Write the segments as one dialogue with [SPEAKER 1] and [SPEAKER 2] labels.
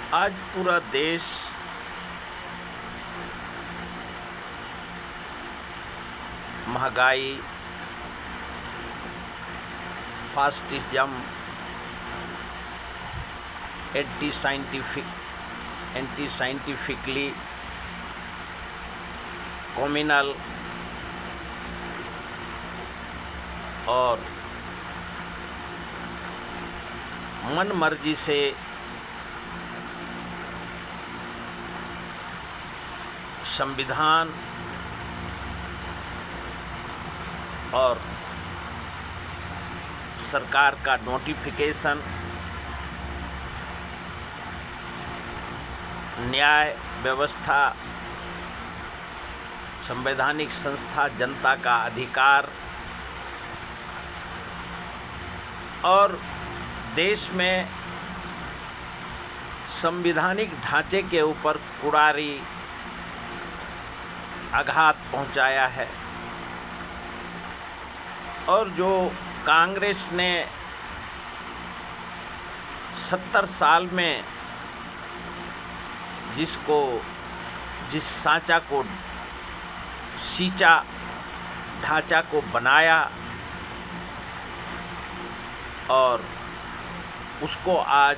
[SPEAKER 1] आज पूरा देश महंगाई, फास्टिज्म, एंटी साइंटिफिकली कम्युनल और मन मर्जी से संविधान और सरकार का नोटिफिकेशन, न्याय व्यवस्था, संवैधानिक संस्था, जनता का अधिकार और देश में संवैधानिक ढांचे के ऊपर कुड़ारी आघात पहुंचाया है। और जो कांग्रेस ने 70 साल में जिस सांचा को सींचा, ढांचा को बनाया और उसको आज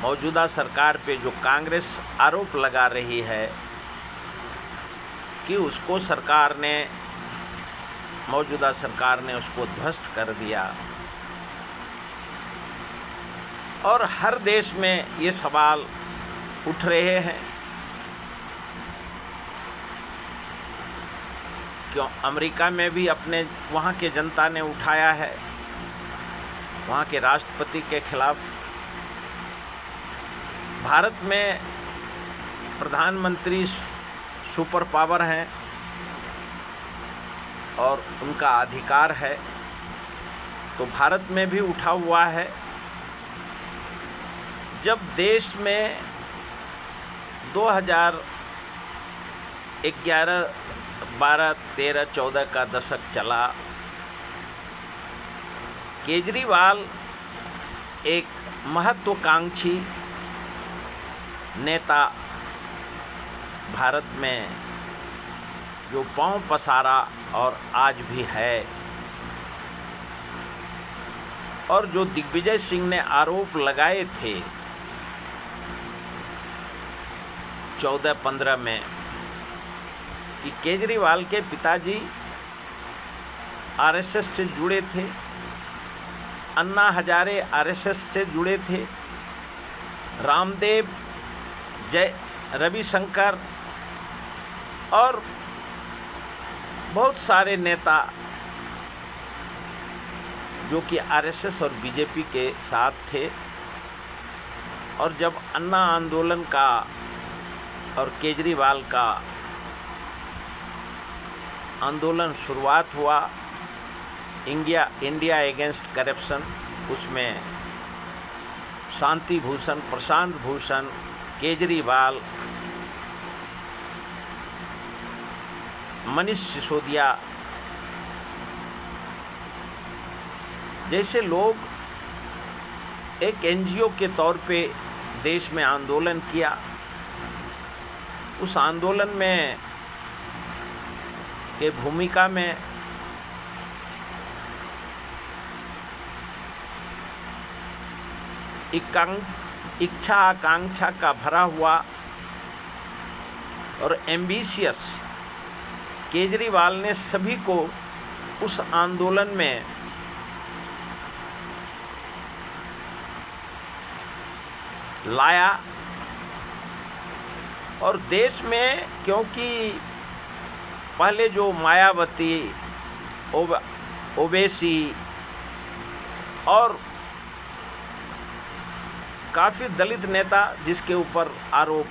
[SPEAKER 1] मौजूदा सरकार पे जो कांग्रेस आरोप लगा रही है कि उसको मौजूदा सरकार ने उसको ध्वस्त कर दिया। और हर देश में ये सवाल उठ रहे हैं, क्यों अमेरिका में भी अपने वहाँ के जनता ने उठाया है, वहाँ के राष्ट्रपति के खिलाफ। भारत में प्रधानमंत्री सुपर पावर हैं और उनका अधिकार है, तो भारत में भी उठा हुआ है। जब देश में 2011, 12, 13, 14 का दशक चला, केजरीवाल एक महत्वाकांक्षी नेता भारत में जो पांव पसारा और आज भी है, और जो दिग्विजय सिंह ने आरोप लगाए थे 14-15 में कि केजरीवाल के पिताजी आरएसएस से जुड़े थे, अन्ना हजारे आरएसएस से जुड़े थे, रामदेव, रविशंकर और बहुत सारे नेता जो कि आरएसएस और बीजेपी के साथ थे। और जब अन्ना आंदोलन का और केजरीवाल का आंदोलन शुरुआत हुआ, इंडिया अगेंस्ट करप्शन, उसमें शांति भूषण, प्रशांत भूषण, केजरीवाल, मनीष सिसोदिया जैसे लोग एक एनजीओ के तौर पे देश में आंदोलन किया। उस आंदोलन में के भूमिका में इच्छा आकांक्षा का भरा हुआ और एम्बिशियस केजरीवाल ने सभी को उस आंदोलन में लाया। और देश में, क्योंकि पहले जो मायावती, ओवैसी और काफ़ी दलित नेता जिसके ऊपर आरोप,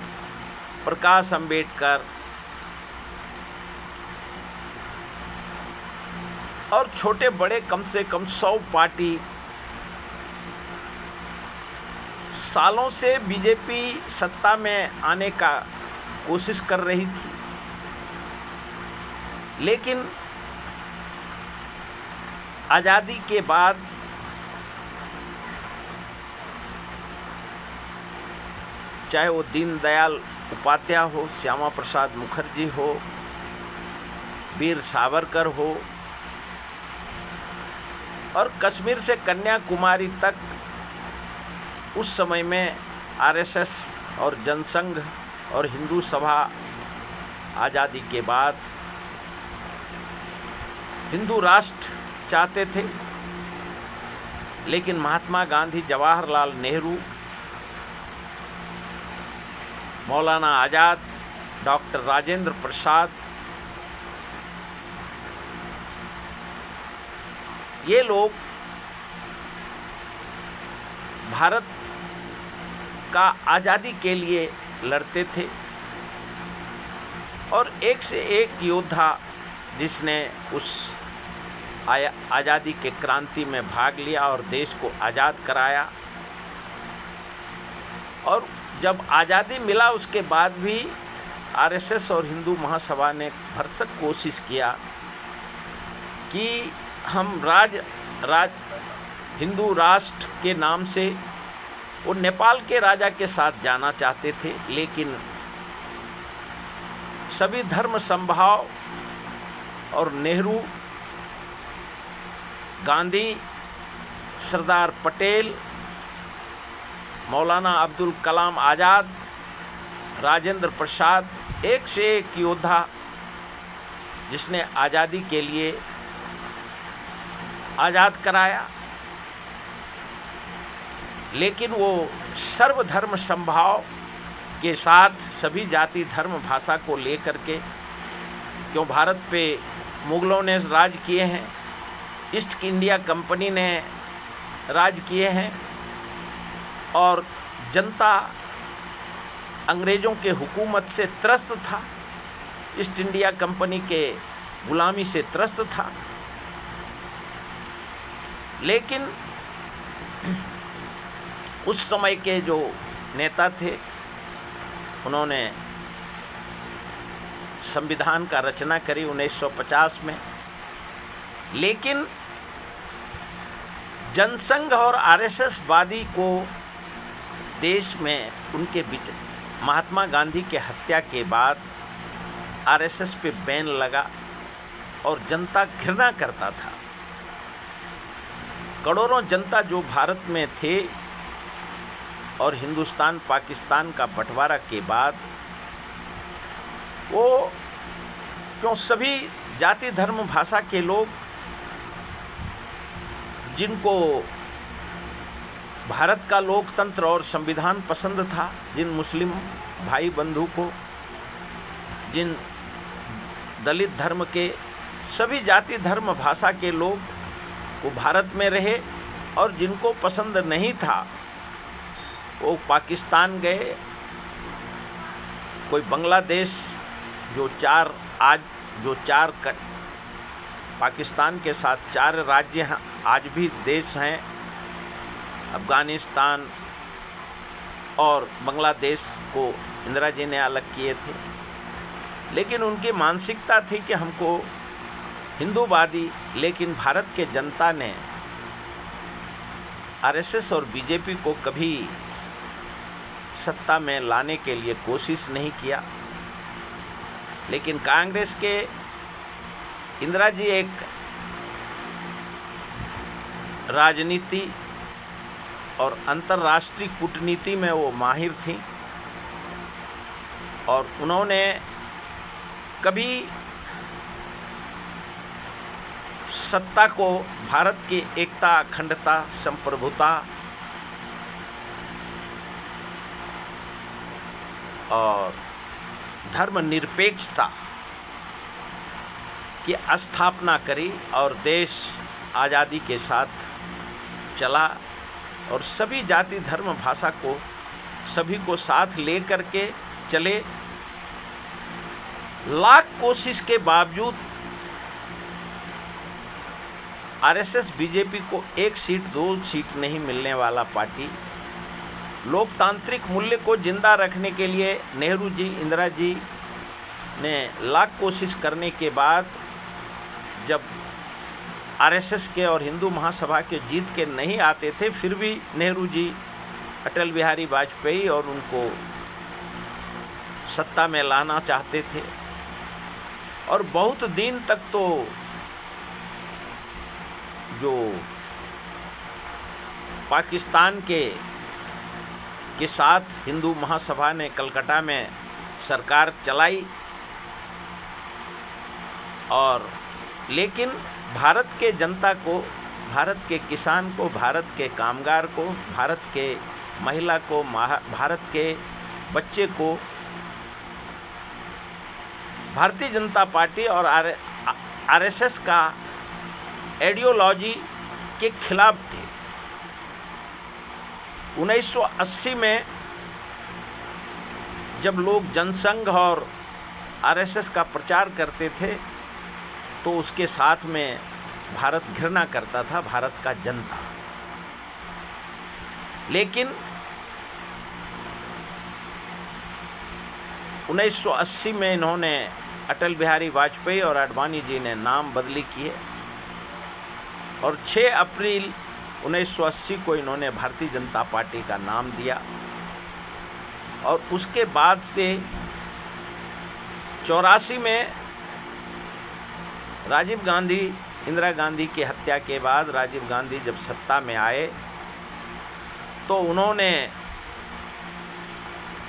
[SPEAKER 1] प्रकाश अंबेडकर और छोटे बड़े कम से कम 100 पार्टी सालों से बीजेपी सत्ता में आने का कोशिश कर रही थी, लेकिन आज़ादी के बाद चाहे वो दीनदयाल उपाध्याय हो, श्यामा प्रसाद मुखर्जी हो, वीर सावरकर हो, और कश्मीर से कन्याकुमारी तक उस समय में आरएसएस और जनसंघ और हिंदू सभा आज़ादी के बाद हिंदू राष्ट्र चाहते थे, लेकिन महात्मा गांधी, जवाहरलाल नेहरू, मौलाना आज़ाद, डॉक्टर राजेंद्र प्रसाद, ये लोग भारत का आज़ादी के लिए लड़ते थे और एक से एक योद्धा जिसने उस आज़ादी के क्रांति में भाग लिया और देश को आज़ाद कराया। और जब आज़ादी मिला उसके बाद भी आरएसएस और हिंदू महासभा ने भरसक कोशिश किया कि हम हिंदू राष्ट्र के नाम से वो नेपाल के राजा के साथ जाना चाहते थे, लेकिन सभी धर्म समभाव और नेहरू, गांधी, सरदार पटेल, मौलाना अब्दुल कलाम आज़ाद, राजेंद्र प्रसाद, एक से एक योद्धा जिसने आज़ादी के लिए आज़ाद कराया, लेकिन वो सर्वधर्म समभाव के साथ सभी जाति धर्म भाषा को लेकर के, क्यों भारत पे मुग़लों ने राज किए हैं, ईस्ट इंडिया कंपनी ने राज किए हैं और जनता अंग्रेज़ों के हुकूमत से त्रस्त था, ईस्ट इंडिया कंपनी के गुलामी से त्रस्त था। लेकिन उस समय के जो नेता थे उन्होंने संविधान का रचना करी 1950 में, लेकिन जनसंघ और आरएसएस वादी को देश में उनके बीच महात्मा गांधी के हत्या के बाद आरएसएस पे बैन लगा और जनता घृणा करता था। करोड़ों जनता जो भारत में थे और हिंदुस्तान पाकिस्तान का बंटवारा के बाद वो क्यों सभी जाति धर्म भाषा के लोग जिनको भारत का लोकतंत्र और संविधान पसंद था, जिन मुस्लिम भाई बंधु को, जिन दलित धर्म के, सभी जाति धर्म भाषा के लोग वो भारत में रहे और जिनको पसंद नहीं था वो पाकिस्तान गए, कोई बांग्लादेश, जो चार पाकिस्तान के साथ 4 राज्य हैं, आज भी देश हैं, अफ़गानिस्तान और बांग्लादेश को इंदिरा जी ने अलग किए थे। लेकिन उनकी मानसिकता थी कि हमको हिंदूवादी, लेकिन भारत के जनता ने आरएसएस और बीजेपी को कभी सत्ता में लाने के लिए कोशिश नहीं किया। लेकिन कांग्रेस के इंदिरा जी एक राजनीति और अंतर्राष्ट्रीय कूटनीति में वो माहिर थी और उन्होंने कभी सत्ता को भारत की एकता, अखंडता, संप्रभुता और धर्मनिरपेक्षता की स्थापना करी और देश आज़ादी के साथ चला और सभी जाति धर्म भाषा को सभी को साथ ले कर के चले। लाख कोशिश के बावजूद आरएसएस बीजेपी को 1 सीट 2 सीट नहीं मिलने वाला पार्टी, लोकतांत्रिक मूल्य को जिंदा रखने के लिए नेहरू जी, इंदिरा जी ने लाख कोशिश करने के बाद जब आरएसएस के और हिंदू महासभा के जीत के नहीं आते थे, फिर भी नेहरू जी अटल बिहारी वाजपेयी और उनको सत्ता में लाना चाहते थे। और बहुत दिन तक तो जो पाकिस्तान के साथ हिंदू महासभा ने कलकत्ता में सरकार चलाई, और लेकिन भारत के जनता को, भारत के किसान को, भारत के कामगार को, भारत के महिला को, भारत के बच्चे को भारतीय जनता पार्टी और आरएसएस का आइडियोलॉजी के खिलाफ थे। 1980 में जब लोग जनसंघ और आरएसएस का प्रचार करते थे तो उसके साथ में भारत घृणा करता था, भारत का जनता। लेकिन 1980 में इन्होंने, अटल बिहारी वाजपेयी और आडवाणी जी ने नाम बदली किए और 6 अप्रैल 1980 को इन्होंने भारतीय जनता पार्टी का नाम दिया। और उसके बाद से 84 में राजीव गांधी, इंदिरा गांधी की हत्या के बाद राजीव गांधी जब सत्ता में आए तो उन्होंने,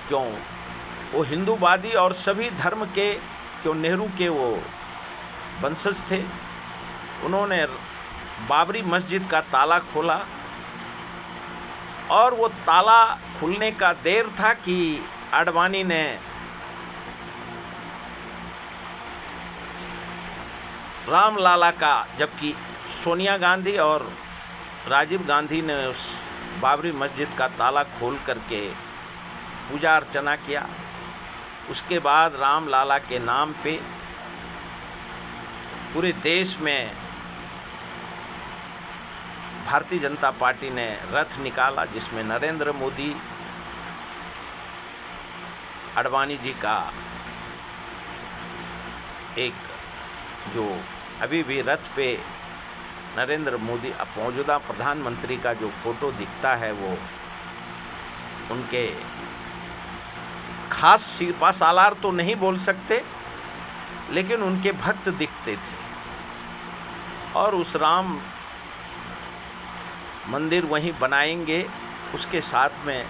[SPEAKER 1] क्यों वो हिंदूवादी और सभी धर्म के, क्यों नेहरू के वो वंशज थे, उन्होंने बाबरी मस्जिद का ताला खोला। और वो ताला खुलने का देर था कि आडवाणी ने रामलाला का, जबकि सोनिया गांधी और राजीव गांधी ने उस बाबरी मस्जिद का ताला खोल करके पूजा अर्चना किया। उसके बाद रामलाला के नाम पे पूरे देश में भारतीय जनता पार्टी ने रथ निकाला, जिसमें नरेंद्र मोदी, आडवाणी जी का एक, जो अभी भी रथ पे नरेंद्र मोदी, मौजूदा प्रधानमंत्री का जो फोटो दिखता है वो उनके खास सिपा सालार तो नहीं बोल सकते, लेकिन उनके भक्त दिखते थे। और उस राम मंदिर वहीं बनाएंगे। उसके साथ में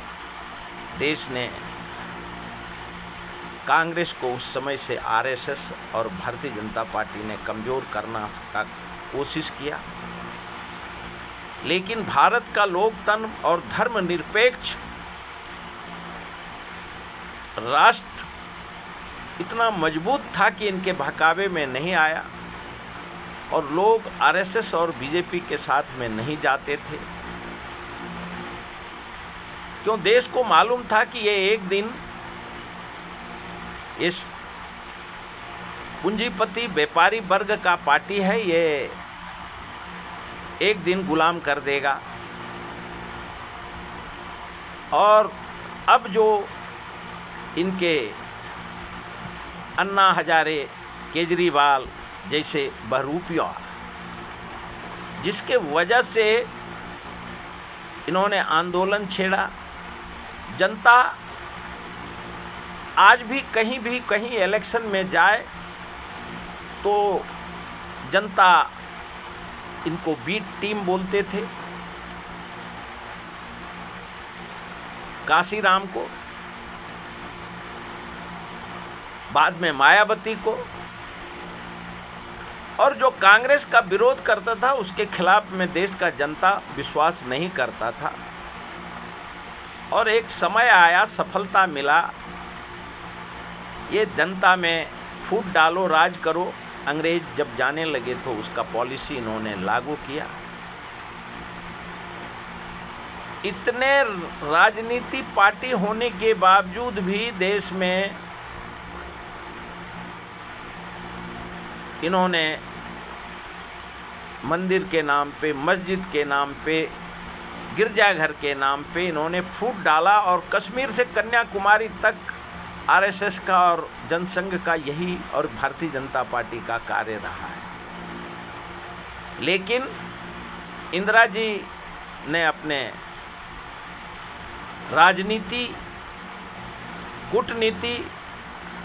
[SPEAKER 1] देश ने कांग्रेस को उस समय से आरएसएस और भारतीय जनता पार्टी ने कमज़ोर करना का कोशिश किया। लेकिन भारत का लोकतंत्र और धर्मनिरपेक्ष राष्ट्र इतना मजबूत था कि इनके बहकावे में नहीं आया और लोग आरएसएस और बीजेपी के साथ में नहीं जाते थे, क्यों देश को मालूम था कि ये एक दिन इस पूंजीपति व्यापारी वर्ग का पार्टी है, ये एक दिन गुलाम कर देगा। और अब जो इनके अन्ना हजारे, केजरीवाल जैसे बहरूपिया, जिसके वजह से इन्होंने आंदोलन छेड़ा, जनता आज भी कहीं इलेक्शन में जाए तो जनता इनको बी टीम बोलते थे। काशीराम को, बाद में मायावती को, और जो कांग्रेस का विरोध करता था उसके खिलाफ में देश का जनता विश्वास नहीं करता था। और एक समय आया, सफलता मिला, ये जनता में फूट डालो, राज करो, अंग्रेज जब जाने लगे तो उसका पॉलिसी इन्होंने लागू किया। इतने राजनीति पार्टी होने के बावजूद भी देश में इन्होंने मंदिर के नाम पे, मस्जिद के नाम पे, गिरजाघर के नाम पे इन्होंने फूट डाला। और कश्मीर से कन्याकुमारी तक आरएसएस का और जनसंघ का यही और भारतीय जनता पार्टी का कार्य रहा है। लेकिन इंदिरा जी ने अपने राजनीति, कूटनीति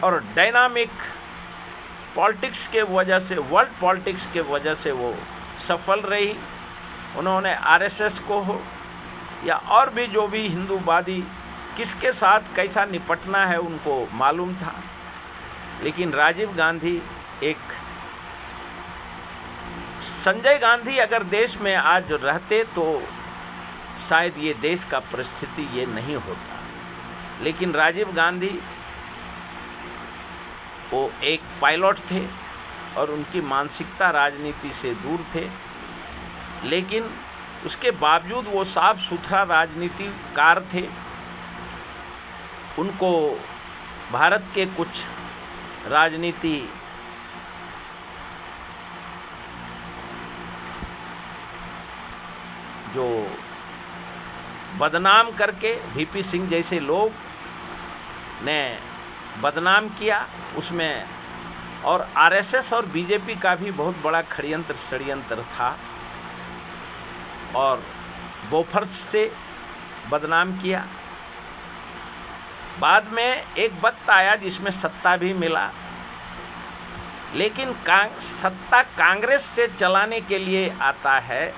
[SPEAKER 1] और डायनामिक पॉलिटिक्स के वजह से, वर्ल्ड पॉलिटिक्स के वजह से वो सफल रही। उन्होंने आरएसएस को हो या और भी जो भी हिंदूवादी किसके साथ कैसा निपटना है उनको मालूम था। लेकिन राजीव गांधी, एक संजय गांधी अगर देश में आज रहते तो शायद ये देश का परिस्थिति ये नहीं होता। लेकिन राजीव गांधी वो एक पायलट थे और उनकी मानसिकता राजनीति से दूर थे, लेकिन उसके बावजूद वो साफ सुथरा राजनीतिकार थे। उनको भारत के कुछ राजनीति जो बदनाम करके वीपी सिंह जैसे लोग ने बदनाम किया उसमें, और आरएसएस और बीजेपी का भी बहुत बड़ा षड्यंत्र था और बोफर्स से बदनाम किया। बाद में एक वक्त आया जिसमें सत्ता भी मिला, लेकिन सत्ता कांग्रेस से चलाने के लिए आता है,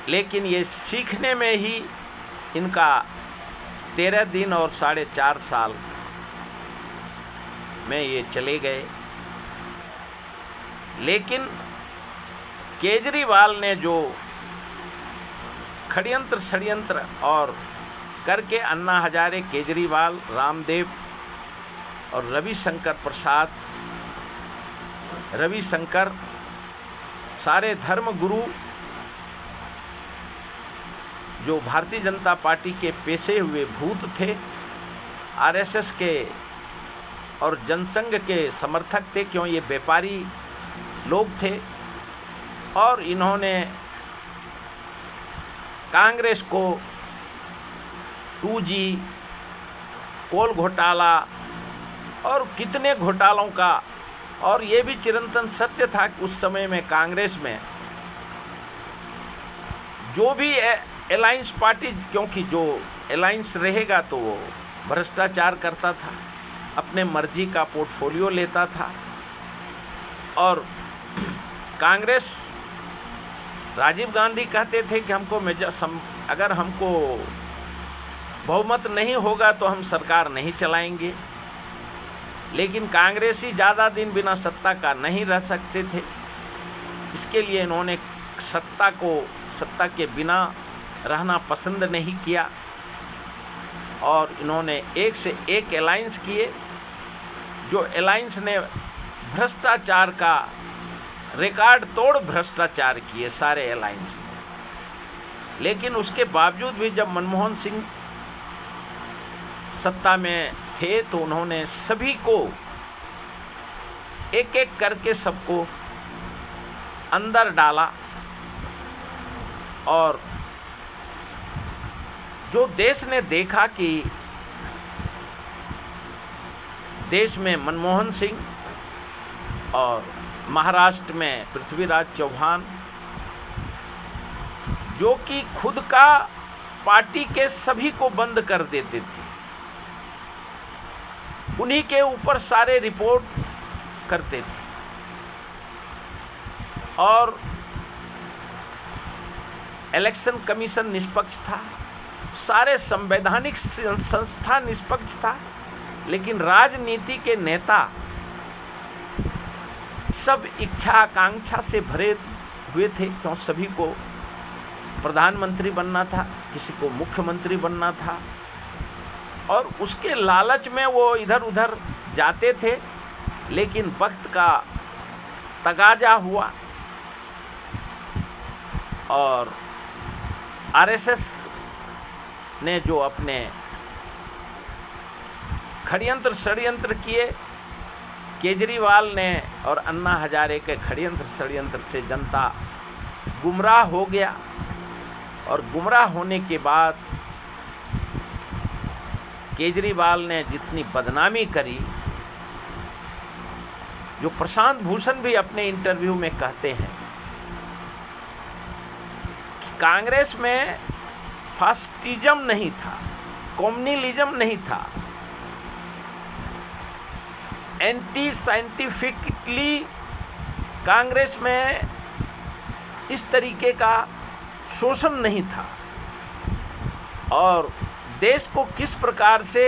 [SPEAKER 1] लेकिन ये सीखने में ही इनका 13 दिन और 4.5 साल में ये चले गए। लेकिन केजरीवाल ने जो षड्यंत्र और करके अन्ना हजारे, केजरीवाल, रामदेव और रविशंकर सारे धर्म गुरु जो भारतीय जनता पार्टी के पेशे हुए भूत थे, आरएसएस के और जनसंघ के समर्थक थे, क्यों ये व्यापारी लोग थे। और इन्होंने कांग्रेस को 2G, कोल घोटाला और कितने घोटालों का, और ये भी चिरंतन सत्य था कि उस समय में कांग्रेस में जो भी अलायंस पार्टी, क्योंकि जो अलायंस रहेगा तो वो भ्रष्टाचार करता था, अपने मर्जी का पोर्टफोलियो लेता था। और कांग्रेस, राजीव गांधी कहते थे कि अगर हमको बहुमत नहीं होगा तो हम सरकार नहीं चलाएंगे, लेकिन कांग्रेसी ज़्यादा दिन बिना सत्ता का नहीं रह सकते थे। इसके लिए इन्होंने सत्ता के बिना रहना पसंद नहीं किया और इन्होंने एक से एक अलायंस किए, जो अलायंस ने भ्रष्टाचार का रिकॉर्ड तोड़ भ्रष्टाचार किए सारे अलायंस ने। लेकिन उसके बावजूद भी जब मनमोहन सिंह सत्ता में थे तो उन्होंने सभी को एक एक करके सबको अंदर डाला, और जो देश ने देखा कि देश में मनमोहन सिंह और महाराष्ट्र में पृथ्वीराज चौहान, जो कि खुद का पार्टी के सभी को बंद कर देते थे, उन्हीं के ऊपर सारे रिपोर्ट करते थे, और इलेक्शन कमीशन निष्पक्ष था, सारे संवैधानिक संस्था निष्पक्ष था, लेकिन राजनीति के नेता सब इच्छा आकांक्षा से भरे हुए थे, क्यों सभी को प्रधानमंत्री बनना था, किसी को मुख्यमंत्री बनना था, और उसके लालच में वो इधर उधर जाते थे। लेकिन वक्त का तगाजा हुआ और आरएसएस ने जो अपने षड्यंत्र किए, केजरीवाल ने और अन्ना हजारे के षड्यंत्र से जनता गुमराह हो गया, और गुमराह होने के बाद केजरीवाल ने जितनी बदनामी करी, जो प्रशांत भूषण भी अपने इंटरव्यू में कहते हैं कि कांग्रेस में फास्टिज्म नहीं था, कम्युनलिज्म नहीं था, एंटी साइंटिफिकली कांग्रेस में इस तरीके का शोषण नहीं था, और देश को किस प्रकार से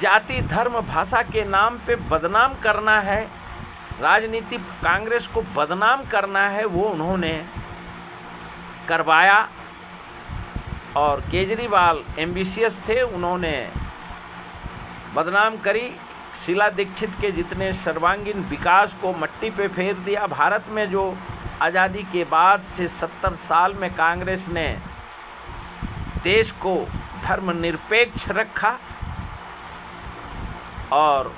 [SPEAKER 1] जाति धर्म भाषा के नाम पे बदनाम करना है, राजनीति कांग्रेस को बदनाम करना है, वो उन्होंने करवाया। और केजरीवाल एम्बिशियस थे, उन्होंने बदनाम करी, शीला दीक्षित के जितने सर्वांगीण विकास को मट्टी पे फेर दिया। भारत में जो आज़ादी के बाद से 70 साल में कांग्रेस ने देश को धर्मनिरपेक्ष रखा और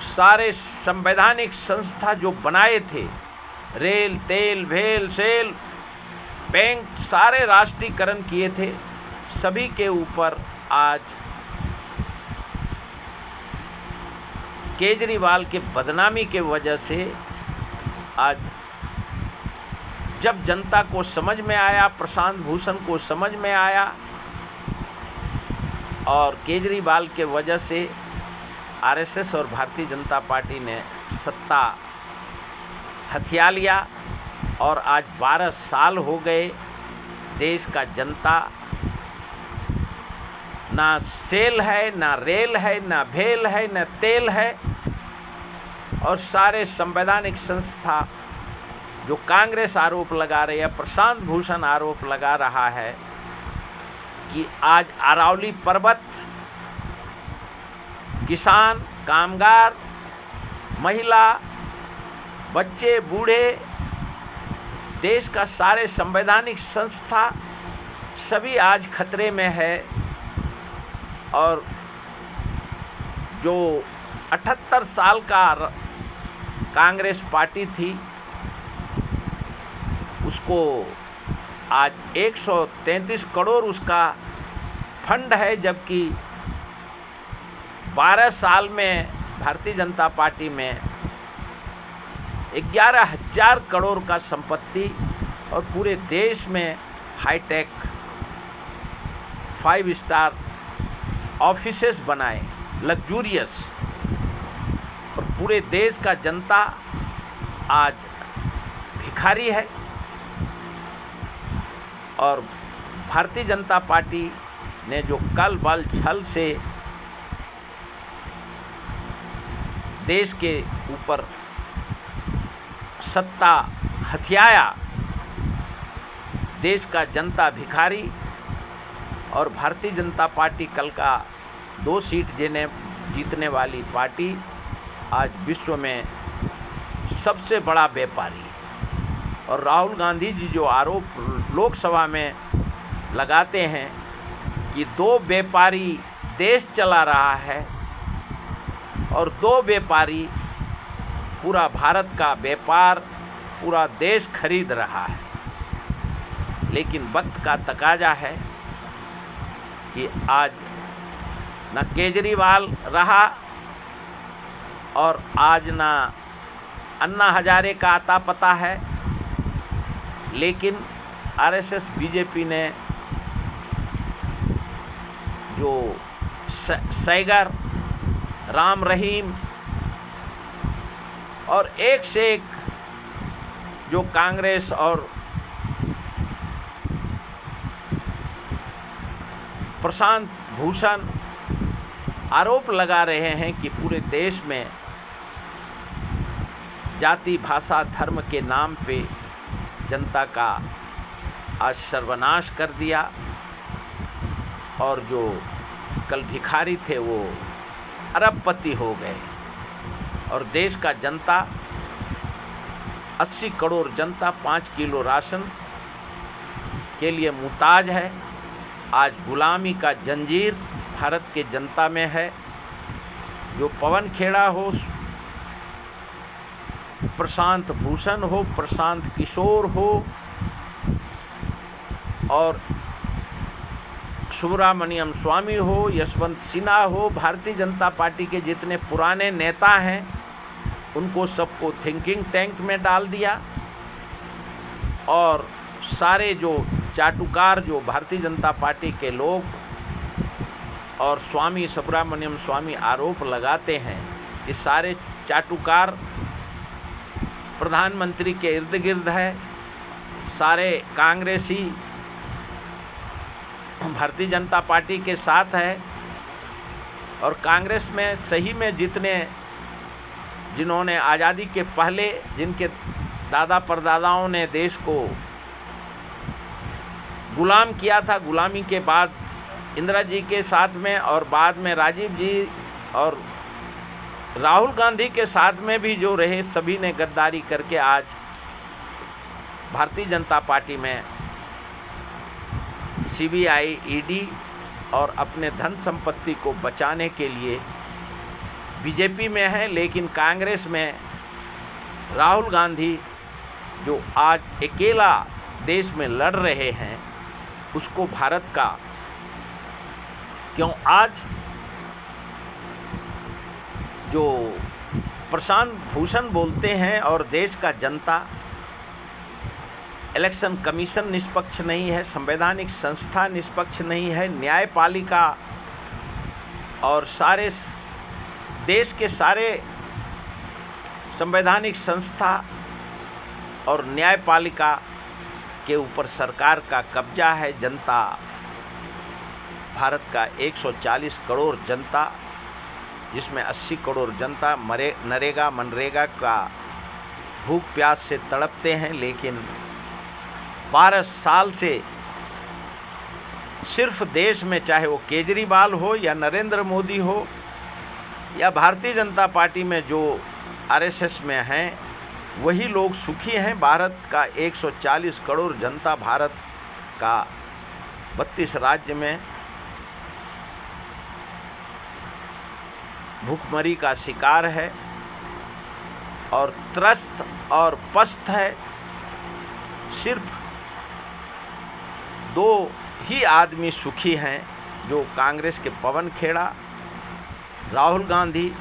[SPEAKER 1] सारे संवैधानिक संस्था जो बनाए थे, रेल, तेल, भेल, सेल, बैंक, सारे राष्ट्रीयकरण किए थे, सभी के ऊपर आज केजरीवाल के बदनामी के वजह से आज जब जनता को समझ में आया, प्रशांत भूषण को समझ में आया और केजरीवाल के वजह से आरएसएस और भारतीय जनता पार्टी ने सत्ता हथिया लिया और आज 12 साल हो गए, देश का जनता ना सेल है, ना रेल है, ना भेल है, ना तेल है, और सारे संवैधानिक संस्था जो कांग्रेस आरोप लगा रही है, प्रशांत भूषण आरोप लगा रहा है कि आज अरावली पर्वत किसान, कामगार, महिला, बच्चे, बूढ़े, देश का सारे संवैधानिक संस्था सभी आज खतरे में है। और जो 78 साल का कांग्रेस पार्टी थी, उसको आज 133 करोड़ उसका फंड है, जबकि 12 साल में भारतीय जनता पार्टी में 11,000 करोड़ का संपत्ति और पूरे देश में हाईटेक 5 स्टार ऑफिसेस बनाए, लग्जूरियस, और पूरे देश का जनता आज भिखारी है। और भारतीय जनता पार्टी ने जो कल बल छल से देश के ऊपर सत्ता हथियाया, देश का जनता भिखारी, और भारतीय जनता पार्टी कल का 2 सीट जीतने वाली पार्टी आज विश्व में सबसे बड़ा व्यापारी। और राहुल गांधी जी जो आरोप लोकसभा में लगाते हैं कि 2 व्यापारी देश चला रहा है और 2 व्यापारी पूरा भारत का व्यापार, पूरा देश खरीद रहा है, लेकिन वक्त का तकाजा है कि आज न केजरीवाल रहा और आज ना अन्ना हजारे का आता पता है, लेकिन आरएसएस बीजेपी ने जो सैगर, राम रहीम और एक से एक जो कांग्रेस और प्रशांत भूषण आरोप लगा रहे हैं कि पूरे देश में जाति, भाषा, धर्म के नाम पे जनता का आज सर्वनाश कर दिया, और जो कल भिखारी थे वो अरबपति हो गए, और देश का जनता 80 करोड़ जनता 5 किलो राशन के लिए मुहताज है। आज गुलामी का जंजीर भारत के जनता में है। जो पवन खेड़ा हो, प्रशांत भूषण हो, प्रशांत किशोर हो और सुब्रमण्यम स्वामी हो, यशवंत सिन्हा हो, भारतीय जनता पार्टी के जितने पुराने नेता हैं उनको सबको थिंकिंग टैंक में डाल दिया, और सारे जो चाटुकार जो भारतीय जनता पार्टी के लोग और स्वामी सुब्रमण्यम स्वामी आरोप लगाते हैं कि सारे चाटुकार प्रधानमंत्री के इर्द गिर्द है, सारे कांग्रेसी भारतीय जनता पार्टी के साथ है, और कांग्रेस में सही में जिन्होंने आज़ादी के पहले जिनके दादा परदादाओं ने देश को गुलाम किया था, गुलामी के बाद इंदिरा जी के साथ में और बाद में राजीव जी और राहुल गांधी के साथ में भी जो रहे, सभी ने गद्दारी करके आज भारतीय जनता पार्टी में सीबीआई, ईडी और अपने धन संपत्ति को बचाने के लिए बीजेपी में है। लेकिन कांग्रेस में राहुल गांधी जो आज अकेला देश में लड़ रहे हैं, उसको भारत का क्यों आज जो प्रशांत भूषण बोलते हैं और देश का जनता, इलेक्शन कमीशन निष्पक्ष नहीं है, संवैधानिक संस्था निष्पक्ष नहीं है, न्यायपालिका और सारे देश के सारे संवैधानिक संस्था और न्यायपालिका के ऊपर सरकार का कब्जा है। जनता, भारत का 140 करोड़ जनता, जिसमें 80 करोड़ जनता नरेगा मनरेगा का भूख प्यास से तड़पते हैं, लेकिन 12 साल से सिर्फ देश में, चाहे वो केजरीवाल हो या नरेंद्र मोदी हो या भारतीय जनता पार्टी में जो आरएसएस में हैं, वही लोग सुखी हैं। भारत का 140 करोड़ जनता भारत का 32 राज्य में भूखमरी का शिकार है और त्रस्त और पस्त है। सिर्फ 2 ही आदमी सुखी हैं, जो कांग्रेस के पवन खेड़ा, राहुल गांधी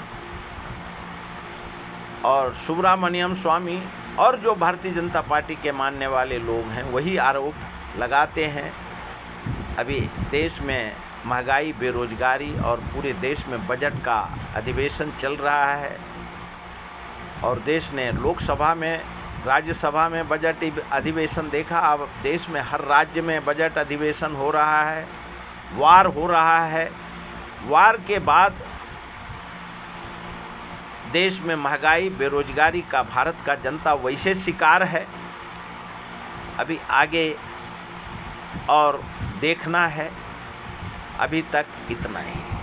[SPEAKER 1] और सुब्रमण्यम स्वामी, और जो भारतीय जनता पार्टी के मानने वाले लोग हैं वही आरोप लगाते हैं। अभी देश में महंगाई, बेरोजगारी और पूरे देश में बजट का अधिवेशन चल रहा है, और देश ने लोकसभा में, राज्यसभा में बजट अधिवेशन देखा। अब देश में हर राज्य में बजट अधिवेशन हो रहा है, वार हो रहा है। वार के बाद देश में महंगाई, बेरोजगारी का भारत का जनता वैसे शिकार है। अभी आगे और देखना है। अभी तक इतना ही।